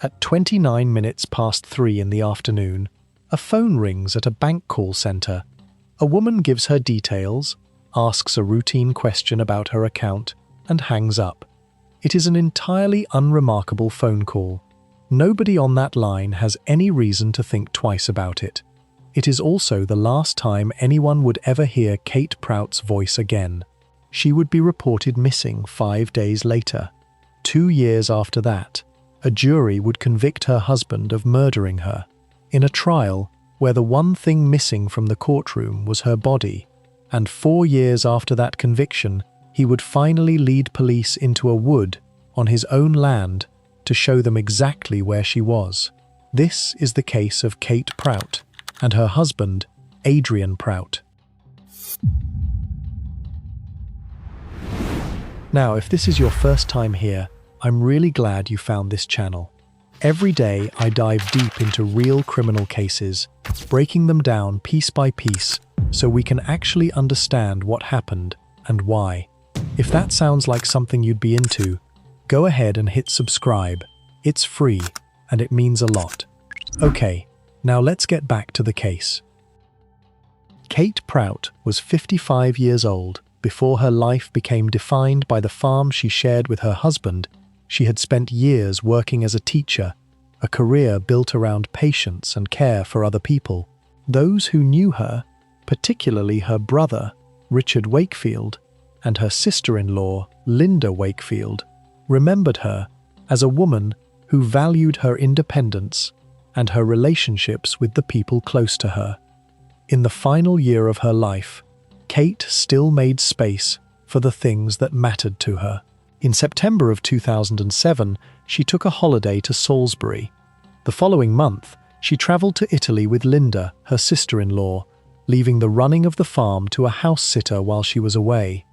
At 29 minutes past 3 in the afternoon, a phone rings at a bank call center. A woman gives her details, asks a routine question about her account, and hangs up. It is an entirely unremarkable phone call. Nobody on that line has any reason to think twice about it. It is also the last time anyone would ever hear Kate Prout's voice again. She would be reported missing 5 days later. 2 years after that, a jury would convict her husband of murdering her, in a trial where the one thing missing from the courtroom was her body, and 4 years after that conviction, he would finally lead police into a wood on his own land to show them exactly where she was. This is the case of Kate Prout and her husband, Adrian Prout. Now, if this is your first time here, I'm really glad you found this channel. Every day, I dive deep into real criminal cases, breaking them down piece by piece so we can actually understand what happened and why. If that sounds like something you'd be into, go ahead and hit subscribe. It's free, and it means a lot. Okay, now let's get back to the case. Kate Prout was 55 years old. Before her life became defined by the farm she shared with her husband, she had spent years working as a teacher, a career built around patience and care for other people. Those who knew her, particularly her brother, Richard Wakefield, and her sister-in-law, Linda Wakefield, remembered her as a woman who valued her independence and her relationships with the people close to her. In the final year of her life, Kate still made space for the things that mattered to her. In September of 2007, she took a holiday to Salisbury. The following month, she traveled to Italy with Linda, her sister-in-law, leaving the running of the farm to a house sitter while she was away.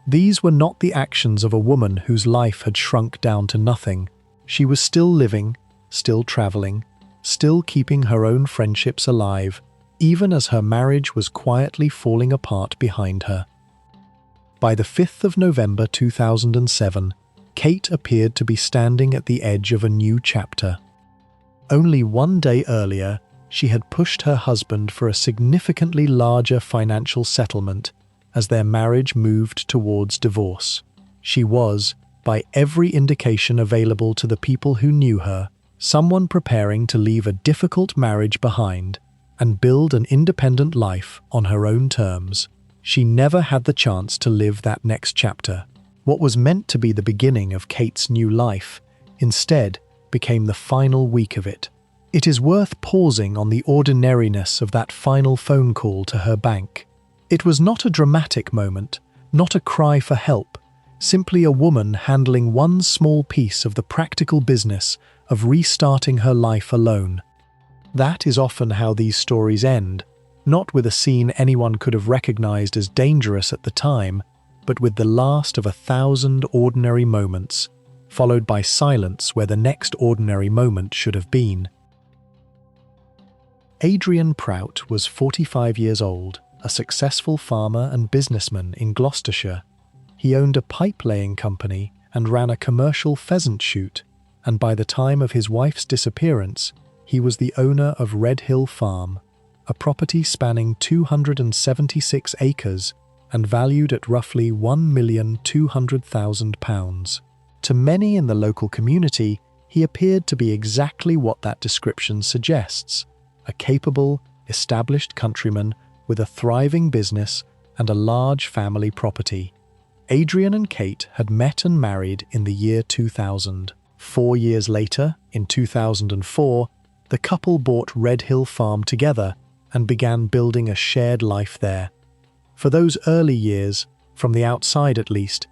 These were not the actions of a woman whose life had shrunk down to nothing. She was still living, still traveling, still keeping her own friendships alive, even as her marriage was quietly falling apart behind her. By the 5th of November 2007, Kate appeared to be standing at the edge of a new chapter. Only 1 day earlier, she had pushed her husband for a significantly larger financial settlement as their marriage moved towards divorce. She was, by every indication available to the people who knew her, someone preparing to leave a difficult marriage behind and build an independent life on her own terms. She never had the chance to live that next chapter. What was meant to be the beginning of Kate's new life, instead, became the final week of it. It is worth pausing on the ordinariness of that final phone call to her bank. It was not a dramatic moment, not a cry for help, simply a woman handling one small piece of the practical business of restarting her life alone. That is often how these stories end, not with a scene anyone could have recognized as dangerous at the time, but with the last of 1,000 ordinary moments, followed by silence where the next ordinary moment should have been. Adrian Prout was 45 years old, a successful farmer and businessman in Gloucestershire. He owned a pipe-laying company and ran a commercial pheasant shoot, and by the time of his wife's disappearance, he was the owner of Red Hill Farm, a property spanning 276 acres and valued at roughly £1,200,000. To many in the local community, he appeared to be exactly what that description suggests: a capable, established countryman with a thriving business and a large family property. Adrian and Kate had met and married in the year 2000. 4 years later, in 2004, the couple bought Red Hill Farm together and began building a shared life there. For those early years, from the outside at least,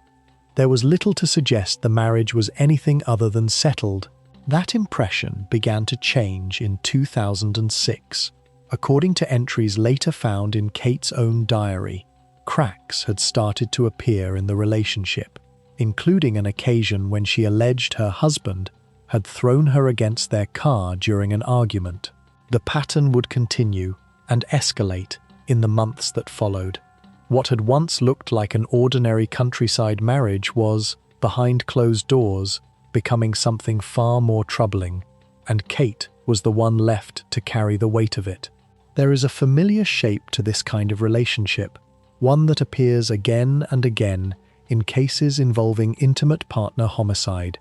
there was little to suggest the marriage was anything other than settled. That impression began to change in 2006. According to entries later found in Kate's own diary, cracks had started to appear in the relationship, including an occasion when she alleged her husband had thrown her against their car during an argument. The pattern would continue and escalate in the months that followed. What had once looked like an ordinary countryside marriage was, behind closed doors, becoming something far more troubling. and Kate was the one left to carry the weight of it. There is a familiar shape to this kind of relationship, one that appears again and again in cases involving intimate partner homicide.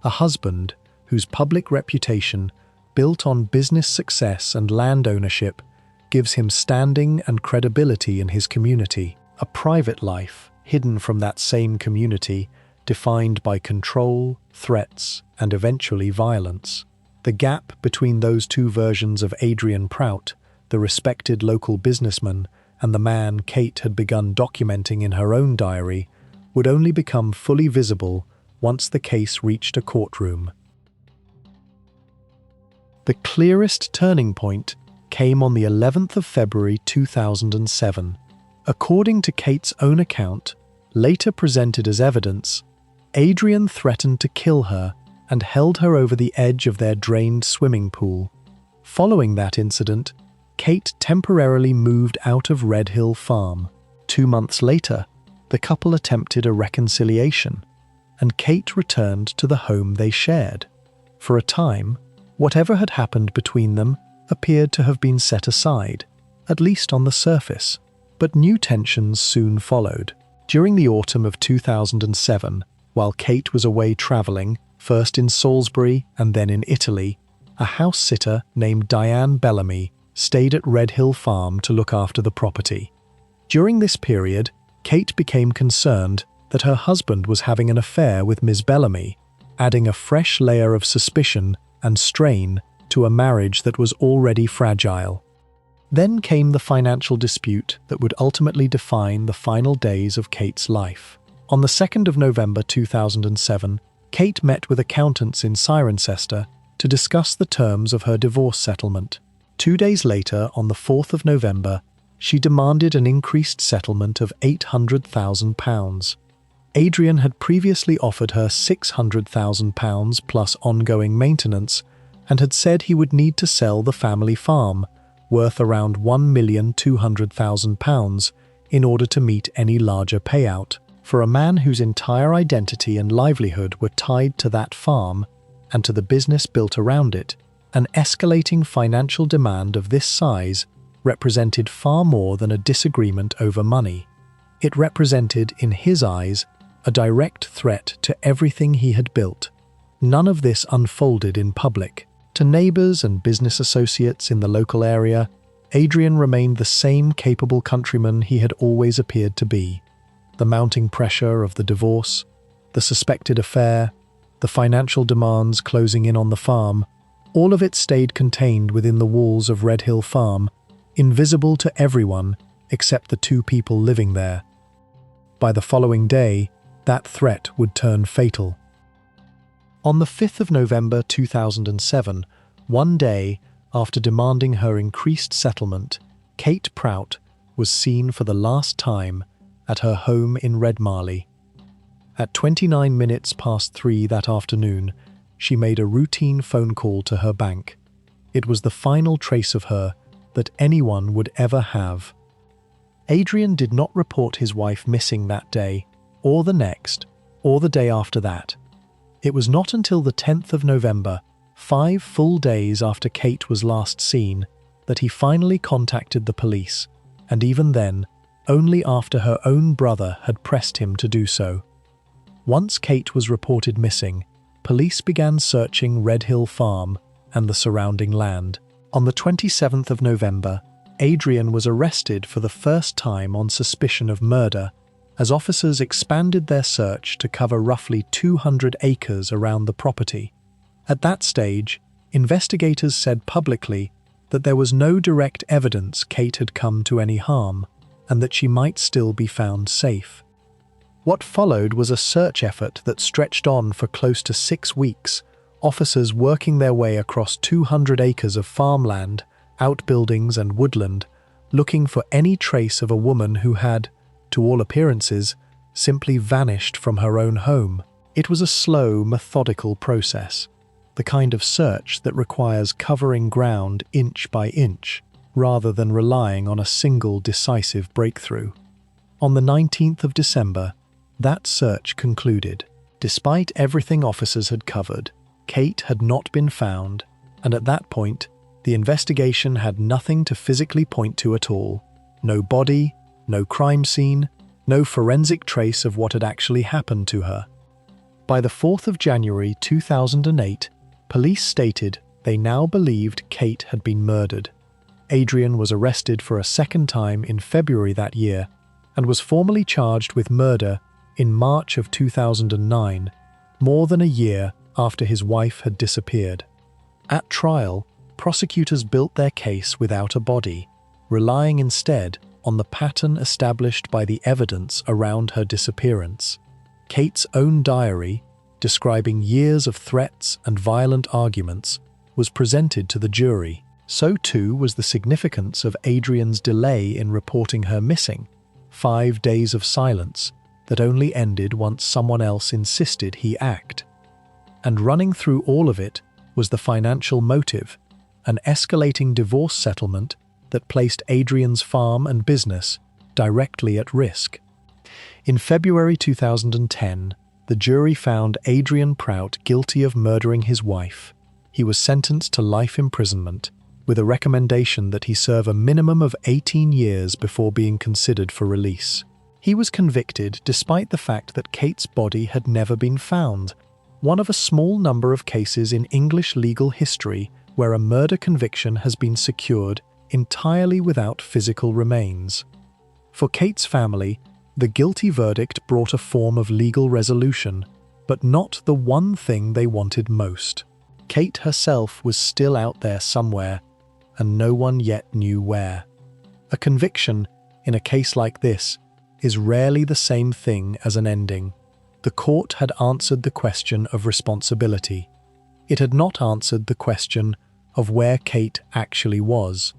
A husband whose public reputation, built on business success and land ownership, gives him standing and credibility in his community. A private life, hidden from that same community, defined by control, threats, and eventually violence. The gap between those two versions of Adrian Prout, the respected local businessman, and the man Kate had begun documenting in her own diary, would only become fully visible once the case reached a courtroom. The clearest turning point came on the 11th of February 2007. According to Kate's own account, later presented as evidence, Adrian threatened to kill her and held her over the edge of their drained swimming pool. Following that incident, Kate temporarily moved out of Red Hill Farm. 2 months later, the couple attempted a reconciliation, and Kate returned to the home they shared. For a time, whatever had happened between them appeared to have been set aside, at least on the surface, but new tensions soon followed. During the autumn of 2007, while Kate was away traveling, first in Salisbury and then in Italy, a house sitter named Diane Bellamy stayed at Red Hill Farm to look after the property. During this period, Kate became concerned that her husband was having an affair with Ms. Bellamy, adding a fresh layer of suspicion and strain to a marriage that was already fragile. Then came the financial dispute that would ultimately define the final days of Kate's life. On the 2nd of November 2007, Kate met with accountants in Cirencester to discuss the terms of her divorce settlement. 2 days later, on the 4th of November, she demanded an increased settlement of £800,000. Adrian had previously offered her £600,000 plus ongoing maintenance and had said he would need to sell the family farm, worth around £1,200,000, in order to meet any larger payout. For a man whose entire identity and livelihood were tied to that farm and to the business built around it, an escalating financial demand of this size represented far more than a disagreement over money. It represented, in his eyes, a direct threat to everything he had built. None of this unfolded in public. To neighbours and business associates in the local area, Adrian remained the same capable countryman he had always appeared to be. The mounting pressure of the divorce, the suspected affair, the financial demands closing in on the farm, all of it stayed contained within the walls of Red Hill Farm, invisible to everyone except the two people living there. By the following day, that threat would turn fatal. On the 5th of November 2007, one day after demanding her increased settlement, Kate Prout was seen for the last time at her home in Redmarley. At 29 minutes past 3 that afternoon, she made a routine phone call to her bank. It was the final trace of her that anyone would ever have. Adrian did not report his wife missing that day, or the next, or the day after that. It was not until the 10th of November, 5 full days after Kate was last seen, that he finally contacted the police, and even then, only after her own brother had pressed him to do so. Once Kate was reported missing, police began searching Red Hill Farm and the surrounding land. On the 27th of November, Adrian was arrested for the first time on suspicion of murder, as officers expanded their search to cover roughly 200 acres around the property. At that stage, investigators said publicly that there was no direct evidence Kate had come to any harm, and that she might still be found safe. What followed was a search effort that stretched on for close to 6 weeks, officers working their way across 200 acres of farmland, outbuildings and woodland, looking for any trace of a woman who had, to all appearances, simply vanished from her own home. It was a slow, methodical process, the kind of search that requires covering ground inch by inch, rather than relying on a single decisive breakthrough. On the 19th of December, that search concluded. Despite everything officers had covered, Kate had not been found, And at that point, the investigation had nothing to physically point to at all. No body, no crime scene, no forensic trace of what had actually happened to her. By the 4th of January 2008, police stated they now believed Kate had been murdered. Adrian was arrested for a second time in February that year and was formally charged with murder in March of 2009, more than a year after his wife had disappeared. At trial, prosecutors built their case without a body, relying instead on the pattern established by the evidence around her disappearance. Kate's own diary, describing years of threats and violent arguments, was presented to the jury. So too was the significance of Adrian's delay in reporting her missing, 5 days of silence that only ended once someone else insisted he act. And running through all of it was the financial motive, an escalating divorce settlement that placed Adrian's farm and business directly at risk. In February 2010, the jury found Adrian Prout guilty of murdering his wife. He was sentenced to life imprisonment, with a recommendation that he serve a minimum of 18 years before being considered for release. He was convicted despite the fact that Kate's body had never been found, one of a small number of cases in English legal history where a murder conviction has been secured entirely without physical remains. For Kate's family, the guilty verdict brought a form of legal resolution, but not the one thing they wanted most. Kate herself was still out there somewhere, and no one yet knew where. A conviction, in a case like this, is rarely the same thing as an ending. The court had answered the question of responsibility. It had not answered the question of where Kate actually was,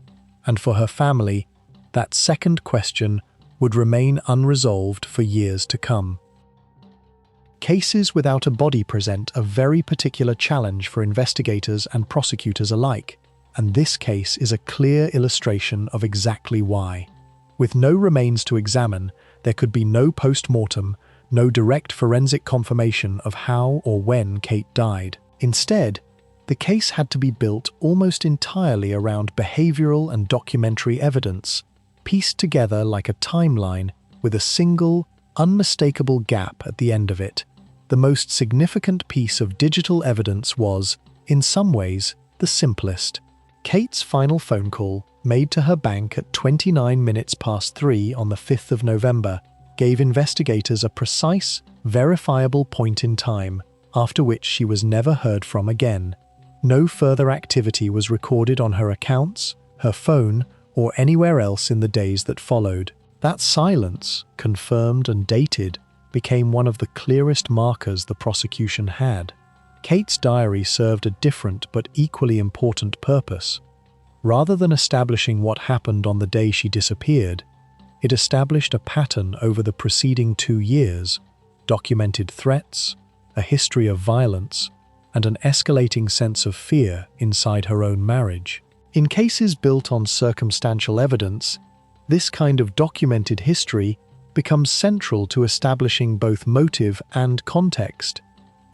and for her family, that second question would remain unresolved for years to come. Cases without a body present a very particular challenge for investigators and prosecutors alike, and this case is a clear illustration of exactly why. With no remains to examine, there could be no post-mortem, no direct forensic confirmation of how or when Kate died. Instead, the case had to be built almost entirely around behavioral and documentary evidence, pieced together like a timeline with a single, unmistakable gap at the end of it. The most significant piece of digital evidence was, in some ways, the simplest. Kate's final phone call, made to her bank at 29 minutes past 3 on the 5th of November, gave investigators a precise, verifiable point in time, after which she was never heard from again. No further activity was recorded on her accounts, her phone, or anywhere else in the days that followed. That silence, confirmed and dated, became one of the clearest markers the prosecution had. Kate's diary served a different but equally important purpose. Rather than establishing what happened on the day she disappeared, it established a pattern over the preceding 2 years, documented threats, a history of violence, and an escalating sense of fear inside her own marriage. In cases built on circumstantial evidence, this kind of documented history becomes central to establishing both motive and context.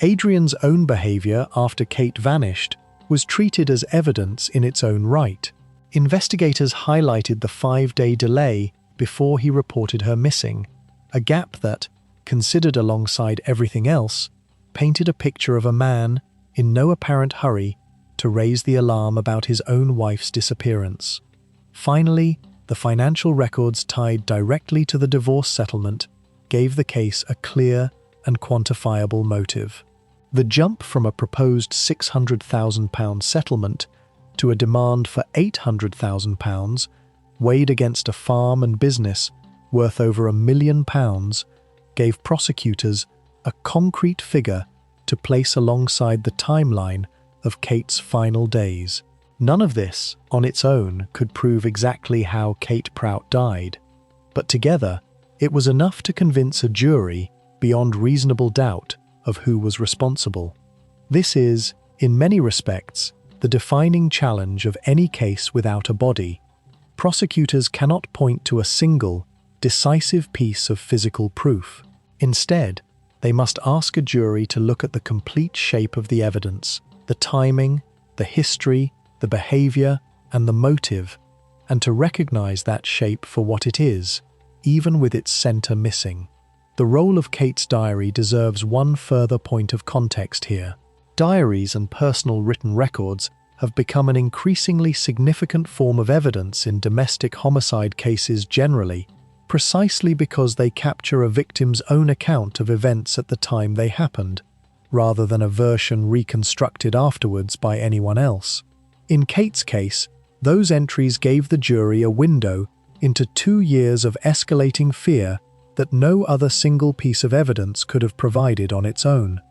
Adrian's own behavior after Kate vanished was treated as evidence in its own right. Investigators highlighted the 5-day delay before he reported her missing, a gap that, considered alongside everything else, painted a picture of a man in no apparent hurry to raise the alarm about his own wife's disappearance. Finally, the financial records tied directly to the divorce settlement gave the case a clear and quantifiable motive. The jump from a proposed £600,000 settlement to a demand for £800,000, weighed against a farm and business worth over £1 million, gave prosecutors a concrete figure to place alongside the timeline of Kate's final days. None of this, on its own, could prove exactly how Kate Prout died, but together it was enough to convince a jury, beyond reasonable doubt, of who was responsible. This is, in many respects, the defining challenge of any case without a body. Prosecutors cannot point to a single, decisive piece of physical proof. Instead, they must ask a jury to look at the complete shape of the evidence, the timing, the history, the behavior, and the motive, and to recognize that shape for what it is, even with its center missing. The role of Kate's diary deserves one further point of context here. Diaries and personal written records have become an increasingly significant form of evidence in domestic homicide cases generally, precisely because they capture a victim's own account of events at the time they happened, rather than a version reconstructed afterwards by anyone else. In Kate's case, those entries gave the jury a window into 2 years of escalating fear that no other single piece of evidence could have provided on its own.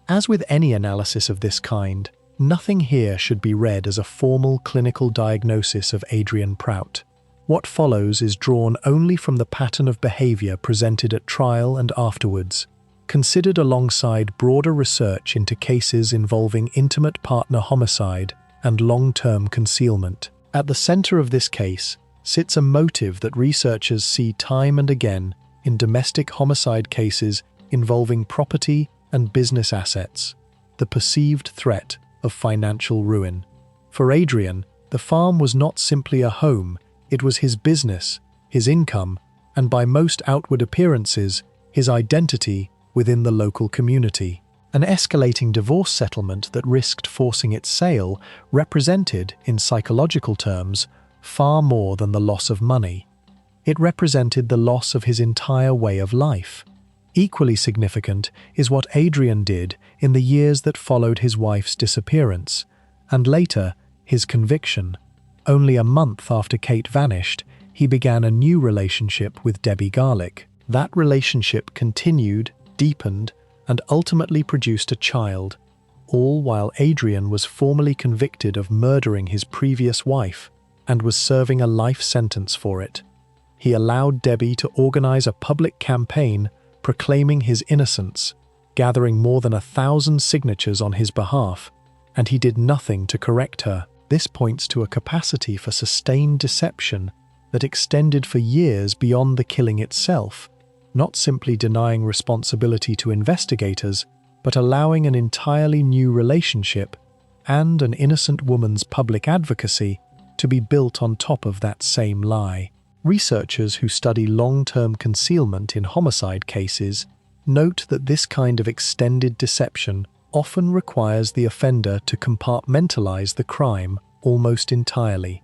As with any analysis of this kind, nothing here should be read as a formal clinical diagnosis of Adrian Prout. What follows is drawn only from the pattern of behavior presented at trial and afterwards, considered alongside broader research into cases involving intimate partner homicide and long-term concealment. At the center of this case sits a motive that researchers see time and again in domestic homicide cases involving property and business assets: the perceived threat of financial ruin. For Adrian, the farm was not simply a home, it was his business, his income, and by most outward appearances, his identity within the local community. An escalating divorce settlement that risked forcing its sale represented, in psychological terms, far more than the loss of money. It represented the loss of his entire way of life. Equally significant is what Adrian did in the years that followed his wife's disappearance, and later, his conviction. Only a month after Kate vanished, he began a new relationship with Debbie Garlick. That relationship continued, deepened, and ultimately produced a child, all while Adrian was formally convicted of murdering his previous wife and was serving a life sentence for it. He allowed Debbie to organize a public campaign proclaiming his innocence, gathering more than 1,000 signatures on his behalf, and he did nothing to correct her. This points to a capacity for sustained deception that extended for years beyond the killing itself, not simply denying responsibility to investigators, but allowing an entirely new relationship and an innocent woman's public advocacy to be built on top of that same lie. Researchers who study long-term concealment in homicide cases note that this kind of extended deception often requires the offender to compartmentalize the crime almost entirely,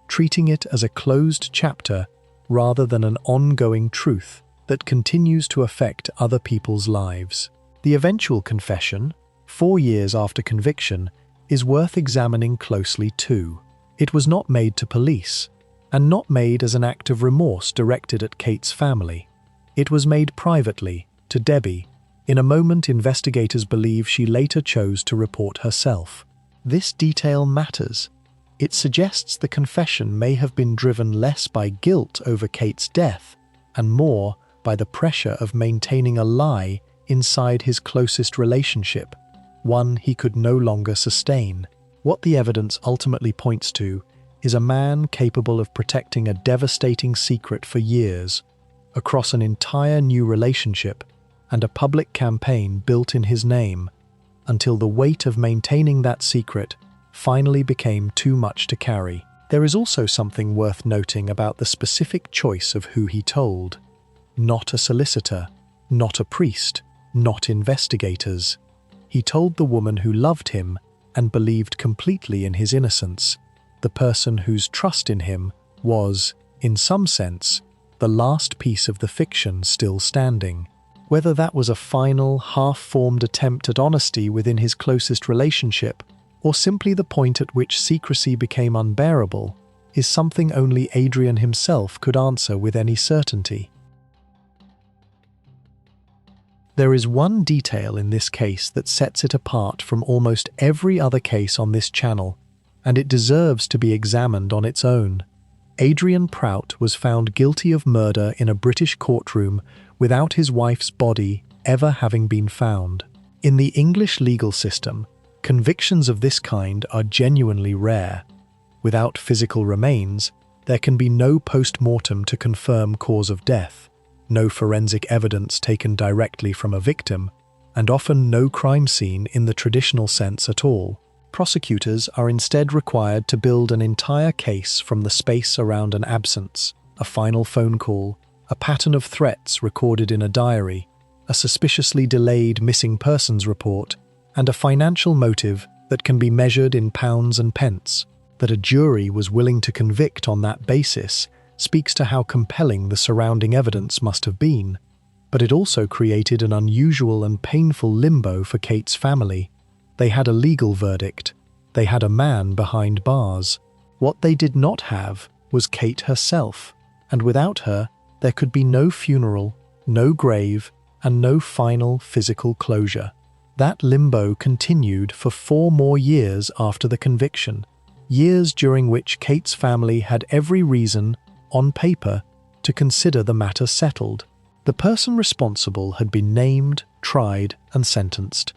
treating it as a closed chapter rather than an ongoing truth that continues to affect other people's lives. The eventual confession, 4 years after conviction, is worth examining closely too. It was not made to police, and not made as an act of remorse directed at Kate's family. It was made privately, to Debbie, in a moment investigators believe she later chose to report herself. This detail matters. It suggests the confession may have been driven less by guilt over Kate's death, and more by the pressure of maintaining a lie inside his closest relationship, one he could no longer sustain. What the evidence ultimately points to is a man capable of protecting a devastating secret for years, across an entire new relationship and a public campaign built in his name, until the weight of maintaining that secret finally became too much to carry. There is also something worth noting about the specific choice of who he told. Not a solicitor, not a priest, not investigators. He told the woman who loved him and believed completely in his innocence, the person whose trust in him was, in some sense, the last piece of the fiction still standing. Whether that was a final, half-formed attempt at honesty within his closest relationship, or simply the point at which secrecy became unbearable, is something only Adrian himself could answer with any certainty. There is one detail in this case that sets it apart from almost every other case on this channel, and it deserves to be examined on its own. Adrian Prout was found guilty of murder in a British courtroom without his wife's body ever having been found. In the English legal system, convictions of this kind are genuinely rare. Without physical remains, there can be no post-mortem to confirm cause of death, no forensic evidence taken directly from a victim, and often no crime scene in the traditional sense at all. Prosecutors are instead required to build an entire case from the space around an absence, a final phone call, a pattern of threats recorded in a diary, a suspiciously delayed missing persons report, and a financial motive that can be measured in pounds and pence. That a jury was willing to convict on that basis speaks to how compelling the surrounding evidence must have been. But it also created an unusual and painful limbo for Kate's family. They had a legal verdict. They had a man behind bars. What they did not have was Kate herself, and without her, there could be no funeral, no grave, and no final physical closure. That limbo continued for 4 more years after the conviction, years during which Kate's family had every reason, on paper, to consider the matter settled. The person responsible had been named, tried, and sentenced.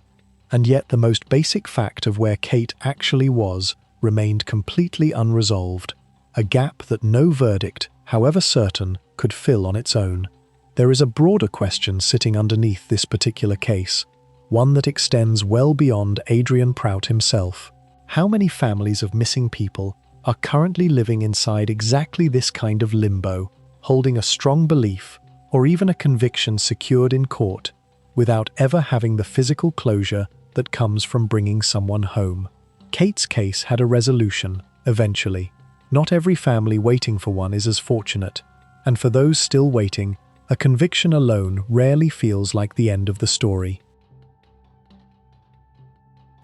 And yet the most basic fact of where Kate actually was remained completely unresolved, a gap that no verdict, however certain, could fill on its own. There is a broader question sitting underneath this particular case, one that extends well beyond Adrian Prout himself. How many families of missing people are currently living inside exactly this kind of limbo, holding a strong belief, or even a conviction secured in court, without ever having the physical closure that comes from bringing someone home? Kate's case had a resolution, eventually. Not every family waiting for one is as fortunate, and for those still waiting, a conviction alone rarely feels like the end of the story.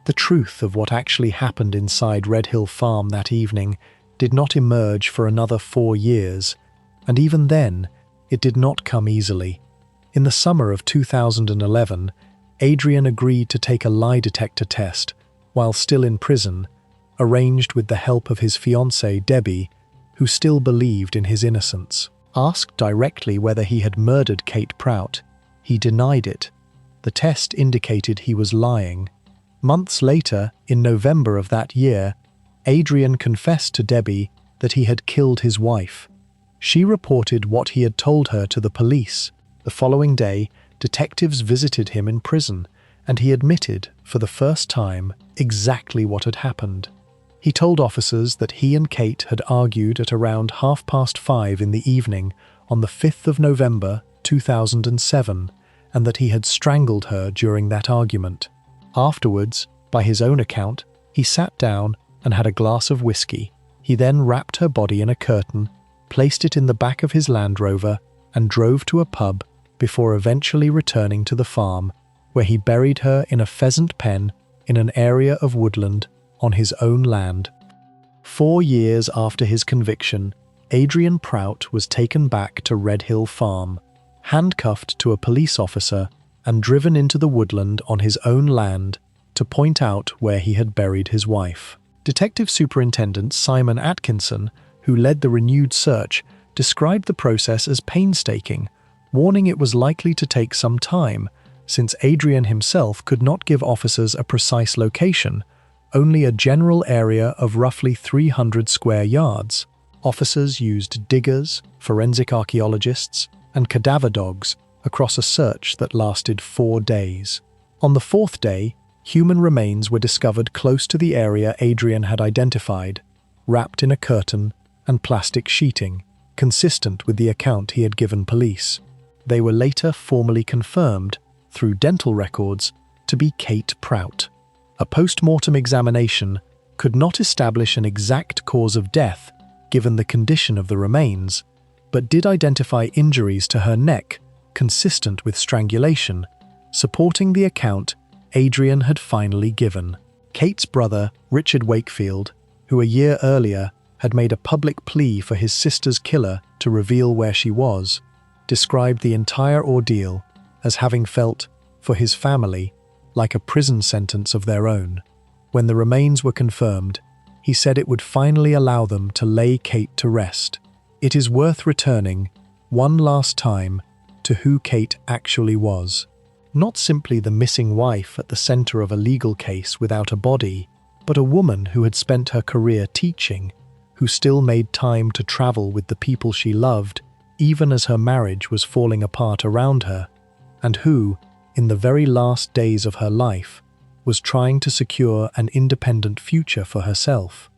The truth of what actually happened inside Red Hill Farm that evening did not emerge for another 4 years, and even then, it did not come easily. In the summer of 2011, Adrian agreed to take a lie detector test while still in prison, arranged with the help of his fiancée Debbie, who still believed in his innocence. Asked directly whether he had murdered Kate Prout, he denied it. The test indicated he was lying. Months later, in November of that year, Adrian confessed to Debbie that he had killed his wife. She reported what he had told her to the police. The following day, detectives visited him in prison, and he admitted, for the first time, exactly what had happened. He told officers that he and Kate had argued at around 5:30 in the evening on the 5th of November 2007, and that he had strangled her during that argument. Afterwards, by his own account, he sat down and had a glass of whiskey. He then wrapped her body in a curtain, placed it in the back of his Land Rover, and drove to a pub before eventually returning to the farm, where he buried her in a pheasant pen in an area of woodland on his own land. 4 years after his conviction, Adrian Prout was taken back to Red Hill Farm, handcuffed to a police officer, and driven into the woodland on his own land to point out where he had buried his wife. Detective Superintendent Simon Atkinson, who led the renewed search, described the process as painstaking, warning it was likely to take some time, since Adrian himself could not give officers a precise location, only a general area of roughly 300 square yards. Officers used diggers, forensic archaeologists, and cadaver dogs across a search that lasted 4 days. On the 4th day, human remains were discovered close to the area Adrian had identified, wrapped in a curtain and plastic sheeting, consistent with the account he had given police. They were later formally confirmed, through dental records, to be Kate Prout. A post-mortem examination could not establish an exact cause of death given the condition of the remains, but did identify injuries to her neck consistent with strangulation, supporting the account Adrian had finally given. Kate's brother, Richard Wakefield, who a year earlier had made a public plea for his sister's killer to reveal where she was, described the entire ordeal as having felt, for his family, like a prison sentence of their own. When the remains were confirmed, he said it would finally allow them to lay Kate to rest. It is worth returning, one last time, to who Kate actually was. Not simply the missing wife at the center of a legal case without a body, but a woman who had spent her career teaching, who still made time to travel with the people she loved, even as her marriage was falling apart around her, and who, in the very last days of her life, was trying to secure an independent future for herself.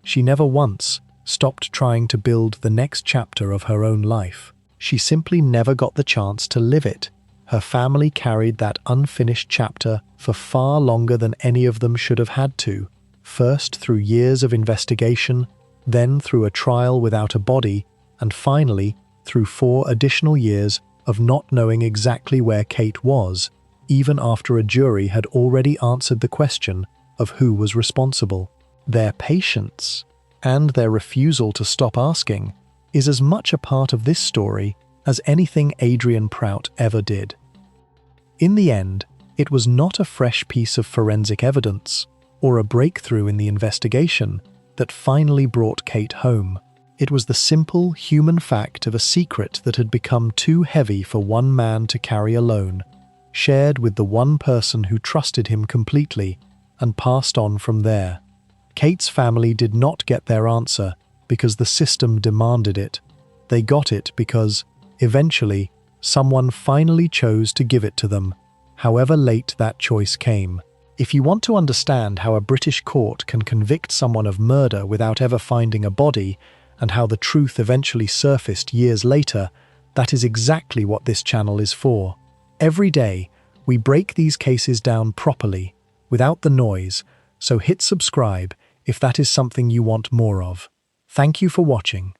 She never once stopped trying to build the next chapter of her own life. She simply never got the chance to live it. Her family carried that unfinished chapter for far longer than any of them should have had to, first through years of investigation, then through a trial without a body, and finally through 4 additional years of not knowing exactly where Kate was, even after a jury had already answered the question of who was responsible. Their patience and their refusal to stop asking is as much a part of this story as anything Adrian Prout ever did. In the end, it was not a fresh piece of forensic evidence or a breakthrough in the investigation that finally brought Kate home. It was the simple human fact of a secret that had become too heavy for one man to carry alone, shared with the one person who trusted him completely, and passed on from there. Kate's family did not get their answer because the system demanded it. They got it because, eventually, someone finally chose to give it to them, however late that choice came. If you want to understand how a British court can convict someone of murder without ever finding a body, and how the truth eventually surfaced years later, that is exactly what this channel is for. Every day, we break these cases down properly, without the noise, so hit subscribe if that is something you want more of. Thank you for watching.